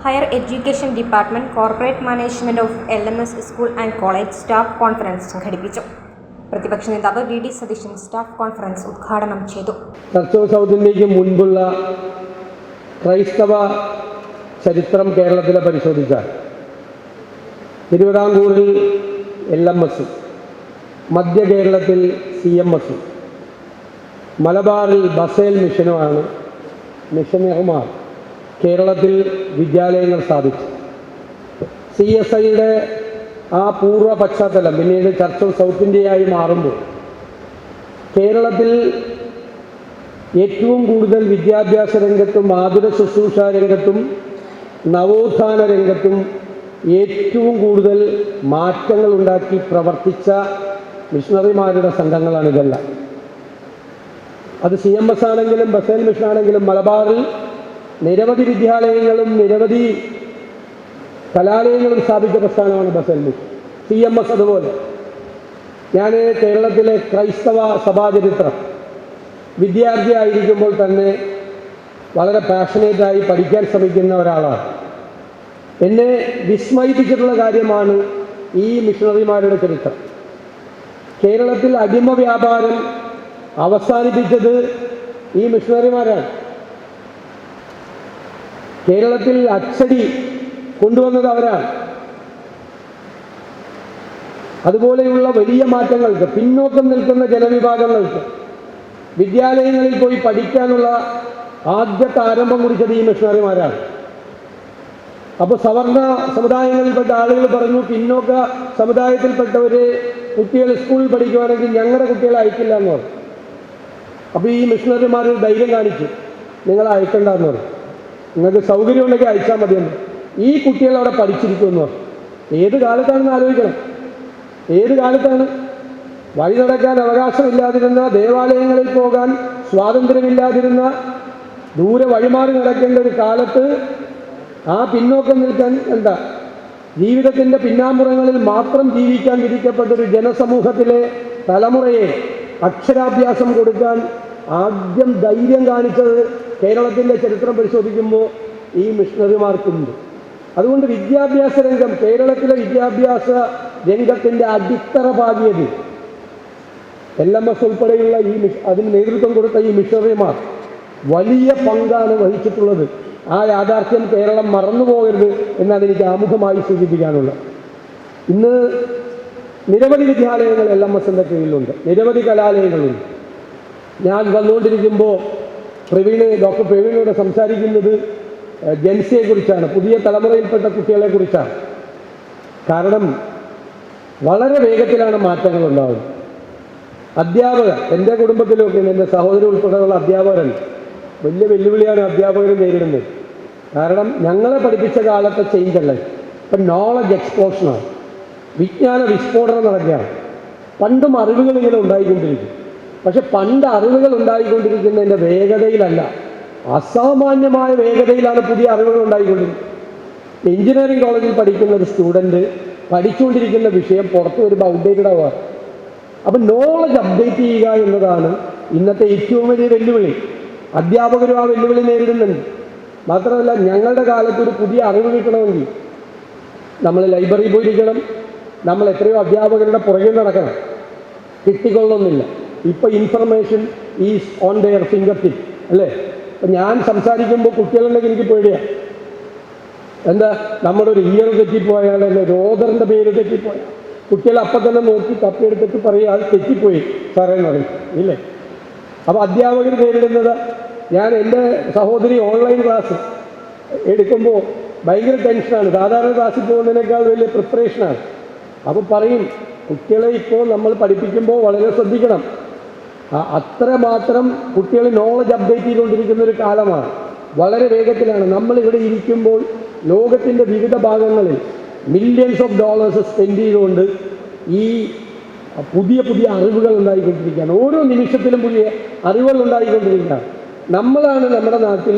Higher education department corporate management of LMS school and college staff conference സംഘടിപ്പിച്ചു. പ്രതിപക്ഷ നേതാവ് VD Satheesan staff conference ഉദ്ഘാടനം ചെയ്തു. ചർച്ച് ഓഫ് സൗത്ത് ഇന്ത്യക്ക് മുൻപുള്ള ക്രൈസ്തവ ചരിത്രം കേരളത്തിലെ പരിശോധിച്ചാൽ തിരുവിതാംകൂറിൽ LMS, മധ്യ കേരളത്തിൽ CMS, മലബാറിൽ ബസേൽ മിഷനുമാണ് മിഷനർമാർ കേരളത്തിൽ വിദ്യാലയങ്ങൾ സ്ഥാപിച്ചു. CSIയുടെ ആ പൂർവ്വ പശ്ചാത്തലം പിന്നീട് ചർച്ച് ഓഫ് സൗത്ത് ഇന്ത്യയായി മാറുമ്പോൾ കേരളത്തിൽ ഏറ്റവും കൂടുതൽ വിദ്യാഭ്യാസ രംഗത്തും ആതുര ശുശ്രൂഷ രംഗത്തും നവോത്ഥാന രംഗത്തും ഏറ്റവും കൂടുതൽ മാറ്റങ്ങൾ ഉണ്ടാക്കി പ്രവർത്തിച്ച മിഷണറിമാരുടെ സംഘങ്ങളാണ് ഇതെല്ലാം. അത് CMS ആണെങ്കിലും ബസേൽ മിഷൻ ആണെങ്കിലും മലബാറിൽ നിരവധി വിദ്യാലയങ്ങളും നിരവധി കലാലയങ്ങളും സ്ഥാപിച്ച പ്രസ്ഥാനമാണ് ബസേൽ മിഷൻ. CMS അതുപോലെ. ഞാൻ കേരളത്തിലെ ക്രൈസ്തവ സഭാചരിത്രം വിദ്യാർത്ഥിയായിരിക്കുമ്പോൾ തന്നെ വളരെ പാഷനേറ്റായി പഠിക്കാൻ ശ്രമിക്കുന്ന ഒരാളാണ്. എന്നെ വിസ്മയിപ്പിച്ചിട്ടുള്ള കാര്യമാണ് ഈ മിഷണറിമാരുടെ ചരിത്രം. കേരളത്തിൽ അടിമ വ്യാപാരം അവസാനിപ്പിച്ചത് ഈ മിഷണറിമാരാണ്. കേരളത്തിൽ അച്ചടി കൊണ്ടുവന്നത് അവരാണ്. അതുപോലെയുള്ള വലിയ മാറ്റങ്ങൾക്ക്, പിന്നോക്കം നിൽക്കുന്ന ജനവിഭാഗങ്ങൾക്ക് വിദ്യാലയങ്ങളിൽ പോയി പഠിക്കാനുള്ള ആദ്യത്തെ ആരംഭം കുറിച്ചത് ഈ മിഷണറിമാരാണ്. അപ്പോൾ സവർണ സമുദായങ്ങളിൽപ്പെട്ട ആളുകൾ പറഞ്ഞു, പിന്നോക്ക സമുദായത്തിൽപ്പെട്ടവർ കുട്ടികൾ സ്കൂളിൽ പഠിക്കുവാണെങ്കിൽ ഞങ്ങളുടെ കുട്ടികളെ അയക്കില്ല എന്ന് പറഞ്ഞു. അപ്പോൾ ഈ മിഷണറിമാർ ധൈര്യം കാണിച്ചു, നിങ്ങൾ അയക്കണ്ടെന്ന് പറഞ്ഞു. നിങ്ങൾക്ക് സൗകര്യം ഉണ്ടെങ്കിൽ അയച്ചാൽ മതിയെന്ന്. ഈ കുട്ടികൾ അവിടെ പഠിച്ചിരിക്കുമെന്ന് പറഞ്ഞു. ഏത് കാലത്താണെന്ന് ആലോചിക്കണം. ഏത് കാലത്താണ്? വഴി നടക്കാൻ അവകാശമില്ലാതിരുന്ന, ദേവാലയങ്ങളിൽ പോകാൻ സ്വാതന്ത്ര്യമില്ലാതിരുന്ന, ദൂരെ വഴിമാറി നടക്കേണ്ട ഒരു കാലത്ത് ആ പിന്നോക്കം നിൽക്കാൻ ജീവിതത്തിൻ്റെ പിന്നാമ്പുറങ്ങളിൽ മാത്രം ജീവിക്കാൻ വിധിക്കപ്പെട്ടൊരു ജനസമൂഹത്തിലെ തലമുറയെ അക്ഷരാഭ്യാസം കൊടുക്കാൻ ആദ്യം ധൈര്യം കാണിച്ചത് കേരളത്തിൻ്റെ ചരിത്രം പരിശോധിക്കുമ്പോൾ ഈ മിഷണറിമാർക്കുണ്ട്. അതുകൊണ്ട് വിദ്യാഭ്യാസ രംഗം, കേരളത്തിലെ വിദ്യാഭ്യാസ രംഗത്തിൻ്റെ അടിത്തറ പാകിയത് LMS ഉൾപ്പെടെയുള്ള അതിന് നേതൃത്വം കൊടുത്ത ഈ മിഷണറിമാർ വലിയ പങ്കാണ് വഹിച്ചിട്ടുള്ളത്. ആ യാഥാർത്ഥ്യം കേരളം മറന്നുപോകരുത് എന്നാണ് എനിക്ക് ആമുഖമായി സൂചിപ്പിക്കാനുള്ളത്. ഇന്ന് നിരവധി വിദ്യാലയങ്ങൾ LMSൻ്റെ കീഴിലുണ്ട്, നിരവധി കലാലയങ്ങളുണ്ട്. ഞാൻ വന്നുകൊണ്ടിരിക്കുമ്പോൾ ഡോക്ടർ പ്രവീണിനോട് സംസാരിക്കുന്നത് ജൻസിയെക്കുറിച്ചാണ്, പുതിയ തലമുറയിൽപ്പെട്ട കുട്ടികളെക്കുറിച്ചാണ്. കാരണം വളരെ വേഗത്തിലാണ് മാറ്റങ്ങൾ ഉണ്ടാകുന്നത്. അധ്യാപകർ, എൻ്റെ കുടുംബത്തിലൊക്കെ എൻ്റെ സഹോദരി ഉൾപ്പെടെയുള്ള അധ്യാപകരുണ്ട്. വലിയ വെല്ലുവിളിയാണ് അധ്യാപകർ നേരിടുന്നത്. കാരണം ഞങ്ങളെ പഠിപ്പിച്ച കാലത്തെ ചേഞ്ച് അല്ല, ഇപ്പം നോളജ് എക്സ്പ്ലോഷനാണ്, വിജ്ഞാന വിസ്ഫോടനം നടക്കുകയാണ്. പണ്ടും അറിവുകൾ ഇങ്ങനെ ഉണ്ടായിക്കൊണ്ടിരിക്കും. പക്ഷെ പണ്ട് അറിവുകൾ ഉണ്ടായിക്കൊണ്ടിരിക്കുന്നതിൻ്റെ വേഗതയിലല്ല, അസാമാന്യമായ വേഗതയിലാണ് പുതിയ അറിവുകൾ ഉണ്ടായിക്കൊണ്ടിരിക്കുന്നത്. എഞ്ചിനീയറിംഗ് കോളേജിൽ പഠിക്കുന്ന ഒരു സ്റ്റുഡൻറ്റ് പഠിച്ചുകൊണ്ടിരിക്കുന്ന വിഷയം പുറത്ത് വരുമ്പോൾ ഔട്ട്ഡേറ്റഡ് ആവുക. അപ്പം നോളജ് അപ്ഡേറ്റ് ചെയ്യുക എന്നതാണ് ഇന്നത്തെ ഏറ്റവും വലിയ വെല്ലുവിളി. അധ്യാപകരും ആ വെല്ലുവിളി നേരിടുന്നുണ്ട്. മാത്രമല്ല, ഞങ്ങളുടെ കാലത്ത് ഒരു പുതിയ അറിവ് കിട്ടണമെങ്കിൽ നമ്മൾ ലൈബ്രറിയിൽ പോയിരിക്കണം, നമ്മൾ എത്രയോ അധ്യാപകരുടെ പുറകിൽ നടക്കണം. കിട്ടിക്കൊള്ളുന്നില്ല. ഇപ്പോൾ information is on their finger tip അല്ലേ? അപ്പം ഞാൻ സംസാരിക്കുമ്പോൾ കുട്ടികളുണ്ടെങ്കിൽ എനിക്ക് പേടിയാണ്. നമ്മുടെ ഒരു ഇയർ തെറ്റിപ്പോയാൽ, അല്ലെ ഓദറിൻ്റെ പേര് തെറ്റിപ്പോയാൽ കുട്ടികൾ അപ്പം തന്നെ നോക്കി തപ്പിയെടുത്തിട്ട് പറയുക അത് തെറ്റിപ്പോയി സാറേ എന്ന് പറയും ഇല്ലേ? അപ്പോൾ അധ്യാപകർ നേരിടുന്നത്, ഞാൻ എൻ്റെ സഹോദരി ഓൺലൈൻ ക്ലാസ് എടുക്കുമ്പോൾ ഭയങ്കര ടെൻഷനാണ്. സാധാരണ ക്ലാസ്സിൽ പോകുന്നതിനേക്കാൾ വലിയ പ്രിപ്പറേഷനാണ്. അപ്പോൾ പറയും, കുട്ടികളെ ഇപ്പോൾ നമ്മൾ പഠിപ്പിക്കുമ്പോൾ വളരെ ശ്രദ്ധിക്കണം. അത്രമാത്രം കുട്ടികൾ നോളജ് അപ്ഡേറ്റ് ചെയ്തുകൊണ്ടിരിക്കുന്ന ഒരു കാലമാണ്. വളരെ വേഗത്തിലാണ്. നമ്മളിവിടെ ഇരിക്കുമ്പോൾ ലോകത്തിൻ്റെ വിവിധ ഭാഗങ്ങളിൽ മില്യൺസ് ഓഫ് ഡോളേഴ്സ് സ്പെൻഡ് ചെയ്തുകൊണ്ട് ഈ പുതിയ പുതിയ അറിവുകൾ ഉണ്ടായിക്കൊണ്ടിരിക്കുകയാണ്. ഓരോ നിമിഷത്തിലും പുതിയ അറിവുകൾ ഉണ്ടായിക്കൊണ്ടിരിക്കുകയാണ്. നമ്മളാണ് നമ്മുടെ നാട്ടിൽ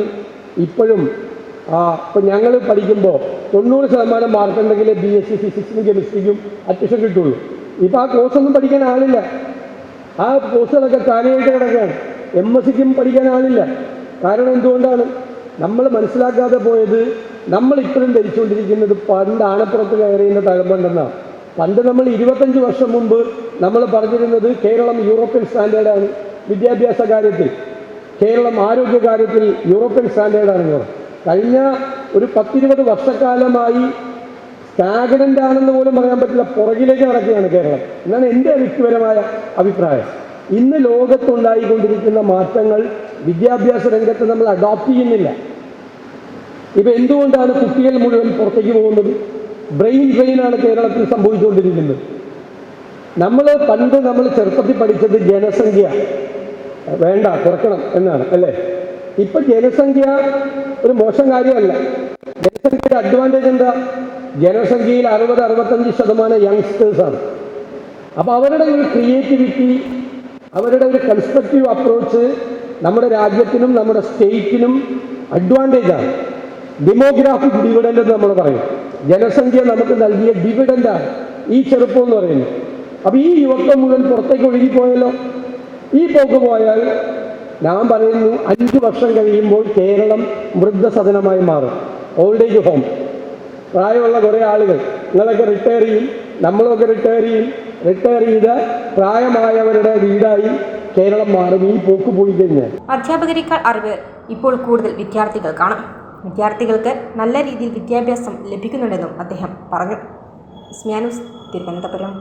ഇപ്പോഴും ഇപ്പം ഞങ്ങൾ പഠിക്കുമ്പോൾ 90% മാർക്കുണ്ടെങ്കിൽ BSc ഫിസിക്സിനും കെമിസ്ട്രിക്കും അഡ്മിഷൻ കിട്ടുള്ളൂ. ഇപ്പോൾ ആ കോഴ്സൊന്നും പഠിക്കാൻ ആളില്ല. ആ കോഴ്സുകളൊക്കെ കാലിയായിട്ട് കിടക്കുകയാണ്. MScക്കും പഠിക്കാൻ ആളില്ല. കാരണം എന്തുകൊണ്ടാണ്? നമ്മൾ മനസ്സിലാക്കാതെ പോയത് നമ്മൾ ഇപ്പോഴും ധരിച്ചുകൊണ്ടിരിക്കുന്നത് പണ്ട് ആനപ്പുറത്ത് കയറിയുന്ന തഴമ്പുണ്ടെന്നാണ്. പണ്ട് നമ്മൾ 25 വർഷം മുമ്പ് നമ്മൾ പറഞ്ഞിരുന്നത് കേരളം യൂറോപ്യൻ സ്റ്റാൻഡേർഡാണ് വിദ്യാഭ്യാസ കാര്യത്തിൽ, കേരളം ആരോഗ്യ കാര്യത്തിൽ യൂറോപ്യൻ സ്റ്റാൻഡേർഡാണ്. കഴിഞ്ഞ ഒരു 10-20 വർഷക്കാലമായി സ്റ്റാഗ്നൻ്റ് ആണെന്ന് പോലും പറയാൻ പറ്റില്ല, പുറകിലേക്ക് നടക്കുകയാണ് കേരളം എന്നാണ് എൻ്റെ വ്യക്തിപരമായ അഭിപ്രായം. ഇന്ന് ലോകത്തുണ്ടായിക്കൊണ്ടിരിക്കുന്ന മാറ്റങ്ങൾ വിദ്യാഭ്യാസ രംഗത്ത് നമ്മൾ അഡോപ്റ്റ് ചെയ്യുന്നില്ല. ഇപ്പം എന്തുകൊണ്ടാണ് കുട്ടികൾ മുഴുവൻ പുറത്തേക്ക് പോകുന്നത്? ബ്രെയിൻ ഡ്രെയിനാണ് കേരളത്തിൽ സംഭവിച്ചുകൊണ്ടിരിക്കുന്നത്. പണ്ട് നമ്മൾ ചെറുപ്പത്തിൽ പഠിച്ചത് ജനസംഖ്യ വേണ്ട കുറയ്ക്കണം എന്നാണ് അല്ലേ. ഇപ്പം ജനസംഖ്യ ഒരു മോശം കാര്യമല്ല. ജനസംഖ്യയുടെ അഡ്വാൻറ്റേജ് എന്താ? ജനസംഖ്യയിൽ 60-65% യങ്സ്റ്റേഴ്സാണ്. അപ്പോൾ അവരുടെ ഒരു ക്രിയേറ്റിവിറ്റി, അവരുടെ ഒരു കൺസ്ട്രക്റ്റീവ് അപ്രോച്ച് നമ്മുടെ രാജ്യത്തിനും നമ്മുടെ സ്റ്റേറ്റിനും അഡ്വാൻറ്റേജാണ്. ഡെമോഗ്രാഫിക് ഡിവിഡൻഡ് എന്ന് നമ്മൾ പറയും. ജനസംഖ്യ നമുക്ക് നൽകിയ ഡിവിഡൻഡാണ് ഈ ചെറുപ്പം എന്ന് പറയുന്നത്. അപ്പോൾ ഈ യുവത്വം മുഴുവൻ പുറത്തേക്ക് ഒഴുകിപ്പോയല്ലോ. ഈ പോക്ക് പോയാൽ ഞാൻ പറയുന്നു 5 വർഷം കഴിയുമ്പോൾ കേരളം വൃദ്ധസദനമായി മാറും. Old age home. പ്രായമുള്ള കുറേ ആളുകൾ, നിങ്ങളൊക്കെ റിട്ടയർ ചെയ്യും, നമ്മളൊക്കെ റിട്ടയർ ചെയ്ത പ്രായമായവരുടെ വീടായി കേരളം മാറും ഈ പോക്ക് പോയി കഴിഞ്ഞാൽ. അധ്യാപകരെക്കാൾ അറിവ് ഇപ്പോൾ കൂടുതൽ വിദ്യാർത്ഥികൾക്കാണ്. വിദ്യാർത്ഥികൾക്ക് നല്ല രീതിയിൽ വിദ്യാഭ്യാസം ലഭിക്കുന്നുണ്ടെന്നും അദ്ദേഹം പറഞ്ഞു. സ്മ്യാനൂസ്, തിരുവനന്തപുരം.